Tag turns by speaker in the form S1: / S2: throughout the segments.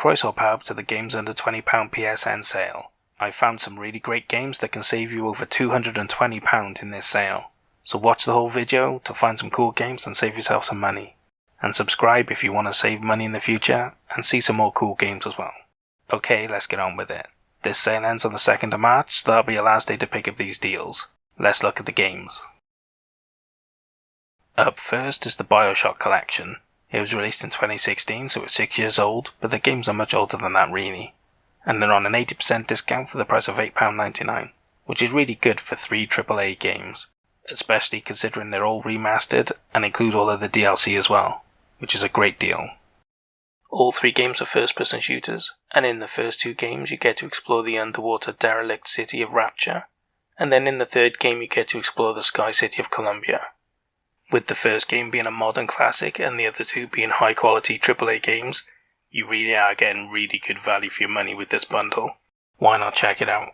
S1: Cross or power up to the games under £20 PSN sale. I've found some really great games that can save you over £220 in this sale. So watch the whole video to find some cool games and save yourself some money. And subscribe if you want to save money in the future and see some more cool games as well. Okay, let's get on with it. This sale ends on the 2nd of March, so that'll be your last day to pick up these deals. Let's look at the games. Up first is the Bioshock Collection. It was released in 2016, so it's 6 years old, but the games are much older than that really. And they're on an 80% discount for the price of £8.99, which is really good for 3 AAA games, especially considering they're all remastered and include all of the DLC as well, which is a great deal. All 3 games are first-person shooters, and in the first 2 games you get to explore the underwater derelict city of Rapture, and then in the 3rd game you get to explore the sky city of Columbia. With the first game being a modern classic and the other 2 being high-quality AAA games, you really are getting really good value for your money with this bundle. Why not check it out?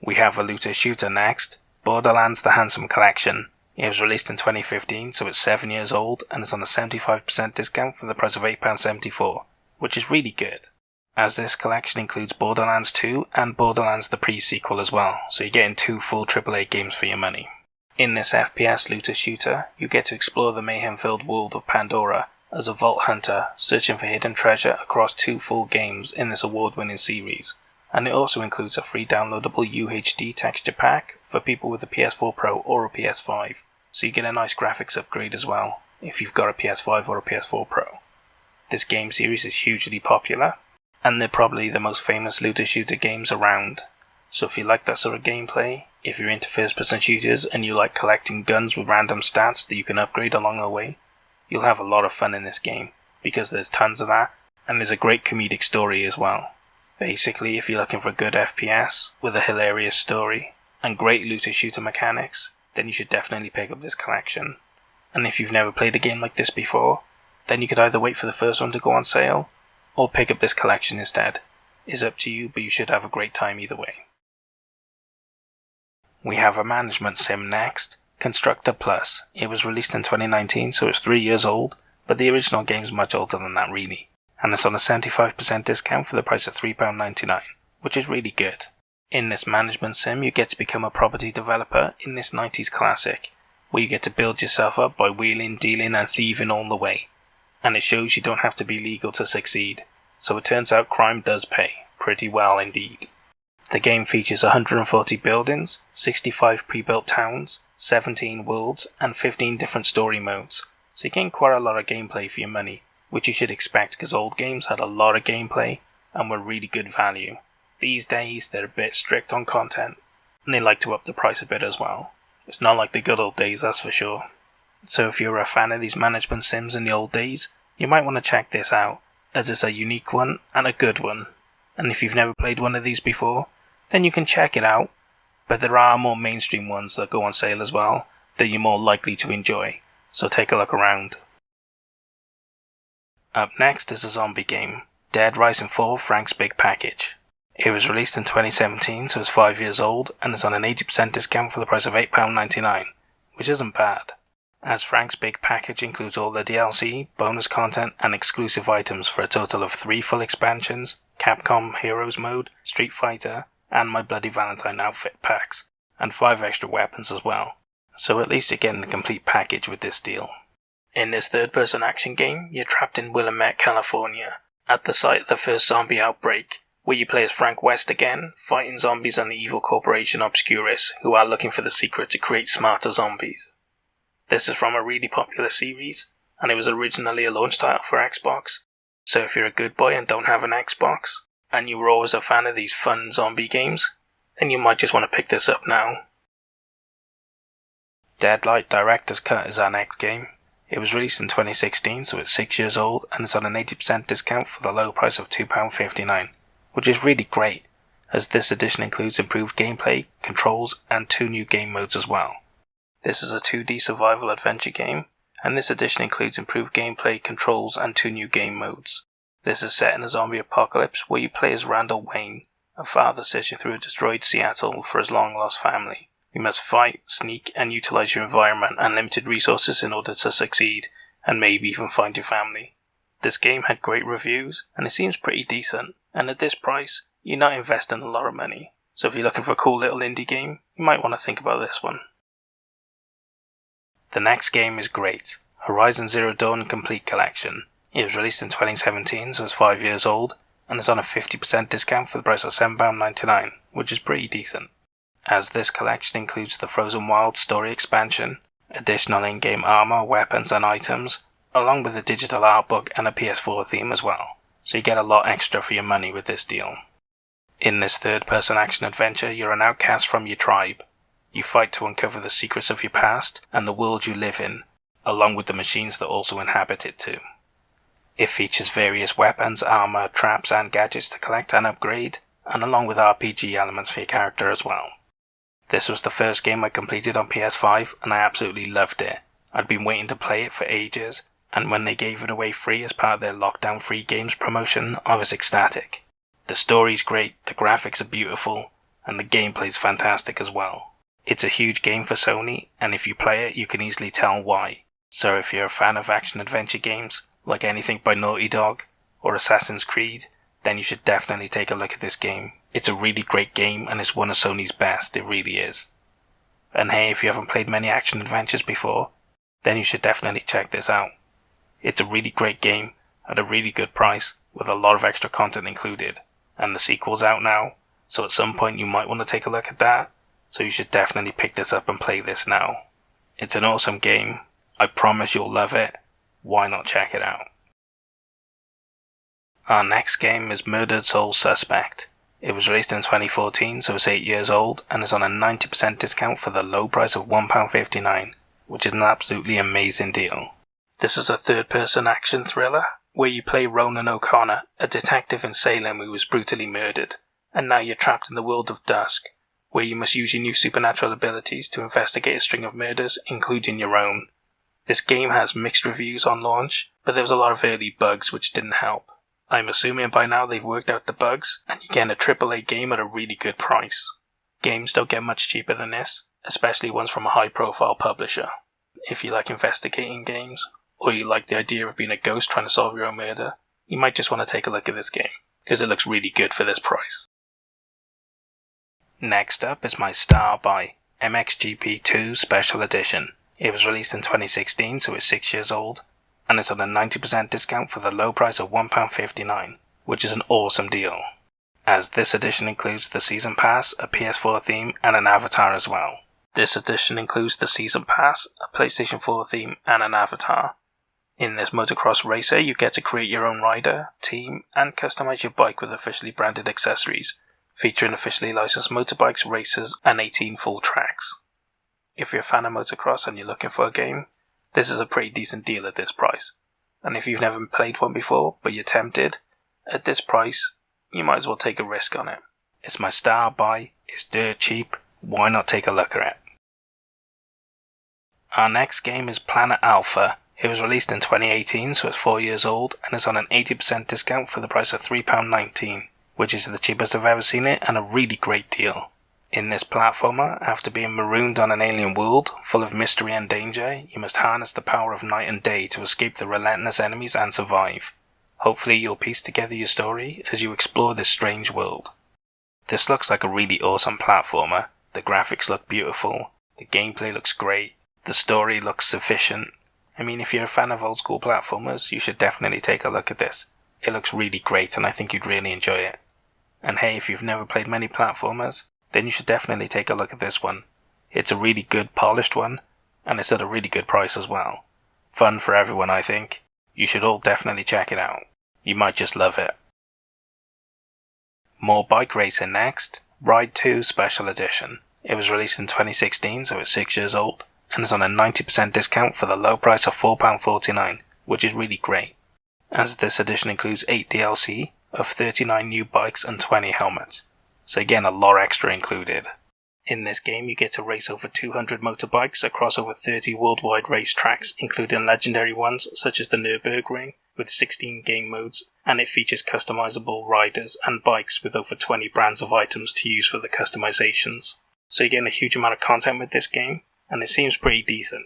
S1: We have a looter shooter next, Borderlands the Handsome Collection. It was released in 2015, so it's 7 years old and it's on a 75% discount for the price of £8.74, which is really good, as this collection includes Borderlands 2 and Borderlands the pre-sequel as well, so you're getting 2 full AAA games for your money. In this FPS looter shooter, you get to explore the mayhem-filled world of Pandora as a vault hunter searching for hidden treasure across 2 full games in this award-winning series, and it also includes a free downloadable UHD texture pack for people with a PS4 Pro or a PS5, so you get a nice graphics upgrade as well if you've got a PS5 or a PS4 Pro. This game series is hugely popular, and they're probably the most famous looter shooter games around, so if you like that sort of gameplay, if you're into first-person shooters and you like collecting guns with random stats that you can upgrade along the way, you'll have a lot of fun in this game, because there's tons of that, and there's a great comedic story as well. Basically, if you're looking for a good FPS, with a hilarious story, and great looter shooter mechanics, then you should definitely pick up this collection. And if you've never played a game like this before, then you could either wait for the first one to go on sale, or pick up this collection instead. It's up to you, but you should have a great time either way. We have a management sim next, Constructor Plus. It was released in 2019, so it's 3 years old, but the original game's much older than that really, and it's on a 75% discount for the price of £3.99, which is really good. In this management sim, you get to become a property developer in this 90s classic, where you get to build yourself up by wheeling, dealing and thieving all the way, and it shows you don't have to be legal to succeed, so it turns out crime does pay, pretty well indeed. The game features 140 buildings, 65 pre-built towns, 17 worlds, and 15 different story modes, so you gain quite a lot of gameplay for your money, which you should expect because old games had a lot of gameplay and were really good value. These days they're a bit strict on content, and they like to up the price a bit as well. It's not like the good old days, that's for sure. So if you're a fan of these management sims in the old days, you might want to check this out, as it's a unique one and a good one. And if you've never played one of these before, then you can check it out, but there are more mainstream ones that go on sale as well that you're more likely to enjoy, so take a look around. Up next is a zombie game, Dead Rising 4 Frank's Big Package. It was released in 2017, so it's 5 years old, and it's on an 80% discount for the price of £8.99, which isn't bad, as Frank's Big Package includes all the DLC, bonus content and exclusive items for a total of 3 full expansions, Capcom Heroes Mode, Street Fighter, and My Bloody Valentine outfit packs, and 5 extra weapons as well, so at least you're getting the complete package with this deal. In this third-person action game, you're trapped in Willamette, California, at the site of the first zombie outbreak, where you play as Frank West again, fighting zombies and the evil corporation Obscurus, who are looking for the secret to create smarter zombies. This is from a really popular series, and it was originally a launch title for Xbox, so if you're a good boy and don't have an Xbox, and you were always a fan of these fun zombie games, then you might just want to pick this up now. Deadlight Directors Cut is our next game. It was released in 2016, so it's 6 years old, and it's on an 80% discount for the low price of £2.59, which is really great, as this edition includes improved gameplay, controls, and 2 new game modes as well. This is a 2D survival adventure game, and this edition includes improved gameplay, controls, and 2 new game modes. This is set in a zombie apocalypse where you play as Randall Wayne, a father searching through a destroyed Seattle for his long-lost family. You must fight, sneak, and utilize your environment and limited resources in order to succeed, and maybe even find your family. This game had great reviews, and it seems pretty decent, and at this price, you're not investing a lot of money. So if you're looking for a cool little indie game, you might want to think about this one. The next game is great, Horizon Zero Dawn Complete Collection. It was released in 2017, so it's 5 years old, and it's on a 50% discount for the price of £7.99, which is pretty decent. As this collection includes the Frozen Wilds story expansion, additional in-game armor, weapons and items, along with a digital art book and a PS4 theme as well, so you get a lot extra for your money with this deal. In this third-person action adventure, you're an outcast from your tribe. You fight to uncover the secrets of your past and the world you live in, along with the machines that also inhabit it too. It features various weapons, armor, traps and gadgets to collect and upgrade, and along with RPG elements for your character as well. This was the first game I completed on PS5 and I absolutely loved it. I'd been waiting to play it for ages, and when they gave it away free as part of their Lockdown Free Games promotion, I was ecstatic. The story's great, the graphics are beautiful, and the gameplay's fantastic as well. It's a huge game for Sony, and if you play it, you can easily tell why. So if you're a fan of action-adventure games, like anything by Naughty Dog, or Assassin's Creed, then you should definitely take a look at this game. It's a really great game, and it's one of Sony's best, it really is. And hey, if you haven't played many action-adventures before, then you should definitely check this out. It's a really great game, at a really good price, with a lot of extra content included, and the sequel's out now, so at some point you might want to take a look at that, so you should definitely pick this up and play this now. It's an awesome game, I promise you'll love it, why not check it out? Our next game is Murdered Soul Suspect. It was released in 2014, so it's 8 years old, and is on a 90% discount for the low price of £1.59, which is an absolutely amazing deal. This is a third-person action thriller, where you play Ronan O'Connor, a detective in Salem who was brutally murdered, and now you're trapped in the world of Dusk, where you must use your new supernatural abilities to investigate a string of murders, including your own. This game has mixed reviews on launch, but there was a lot of early bugs which didn't help. I'm assuming by now they've worked out the bugs, and you're getting a AAA game at a really good price. Games don't get much cheaper than this, especially ones from a high-profile publisher. If you like investigating games, or you like the idea of being a ghost trying to solve your own murder, you might just want to take a look at this game, because it looks really good for this price. Next up is My Star by MXGP 2 Special Edition. It was released in 2016, so it's 6 years old, and it's on a 90% discount for the low price of £1.59, which is an awesome deal, as this edition includes the Season Pass, a PS4 theme, and an avatar as well. This edition includes the Season Pass, a PlayStation 4 theme, and an avatar. In this motocross racer, you get to create your own rider, team, and customize your bike with officially branded accessories, featuring officially licensed motorbikes, racers, and 18 full tracks. If you're a fan of motocross and you're looking for a game, this is a pretty decent deal at this price. And if you've never played one before, but you're tempted, at this price, you might as well take a risk on it. It's My Star buy, it's dirt cheap, why not take a look at it? Our next game is Planet Alpha. It was released in 2018, so it's 4 years old, and is on an 80% discount for the price of £3.19, which is the cheapest I've ever seen it, and a really great deal. In this platformer, after being marooned on an alien world, full of mystery and danger, you must harness the power of night and day to escape the relentless enemies and survive. Hopefully you'll piece together your story as you explore this strange world. This looks like a really awesome platformer, the graphics look beautiful, the gameplay looks great, the story looks sufficient. I mean, if you're a fan of old school platformers, you should definitely take a look at this. It looks really great and I think you'd really enjoy it. And hey, if you've never played many platformers, then you should definitely take a look at this one. It's a really good polished one, and it's at a really good price as well. Fun for everyone, I think. You should all definitely check it out. You might just love it. More bike racing next, Ride 2 Special Edition. It was released in 2016, so it's 6 years old, and is on a 90% discount for the low price of £4.49, which is really great, as this edition includes 8 DLC of 39 new bikes and 20 helmets. So again, a lot extra included. In this game you get to race over 200 motorbikes across over 30 worldwide race tracks, including legendary ones such as the Nürburgring with 16 game modes, and it features customizable riders and bikes with over 20 brands of items to use for the customizations. So you're getting a huge amount of content with this game, and it seems pretty decent.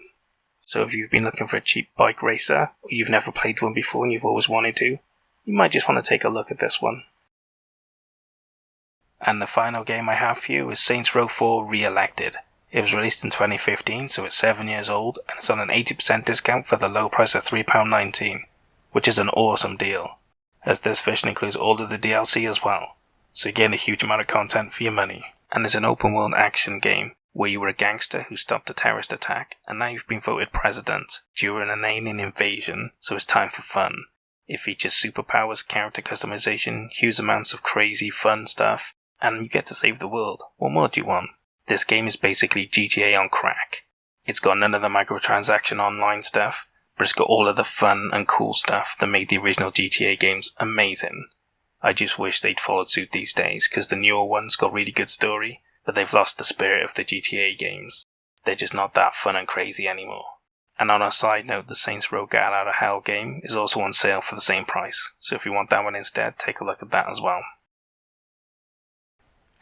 S1: So if you've been looking for a cheap bike racer, or you've never played one before and you've always wanted to, you might just want to take a look at this one. And the final game I have for you is Saints Row 4 Reelected. It was released in 2015, so it's 7 years old, and it's on an 80% discount for the low price of £3.19, which is an awesome deal, as this version includes all of the DLC as well, so you're getting a huge amount of content for your money. And it's an open world action game, where you were a gangster who stopped a terrorist attack, and now you've been voted president during an alien invasion, so it's time for fun. It features superpowers, character customization, huge amounts of crazy fun stuff, and you get to save the world. What more do you want? This game is basically GTA on crack. It's got none of the microtransaction online stuff, but it's got all of the fun and cool stuff that made the original GTA games amazing. I just wish they'd followed suit these days, because the newer ones got really good story, but they've lost the spirit of the GTA games. They're just not that fun and crazy anymore. And on a side note, the Saints Row Get Out of Hell game is also on sale for the same price, so if you want that one instead, take a look at that as well.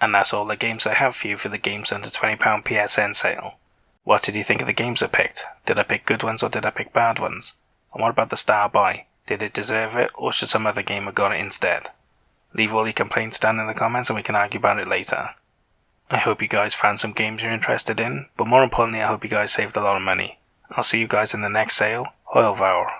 S1: And that's all the games I have for you for the Games Under £20 PSN sale. What did you think of the games I picked? Did I pick good ones or did I pick bad ones? And what about the star buy? Did it deserve it, or should some other game have got it instead? Leave all your complaints down in the comments and we can argue about it later. I hope you guys found some games you're interested in, but more importantly I hope you guys saved a lot of money. I'll see you guys in the next sale. Au revoir.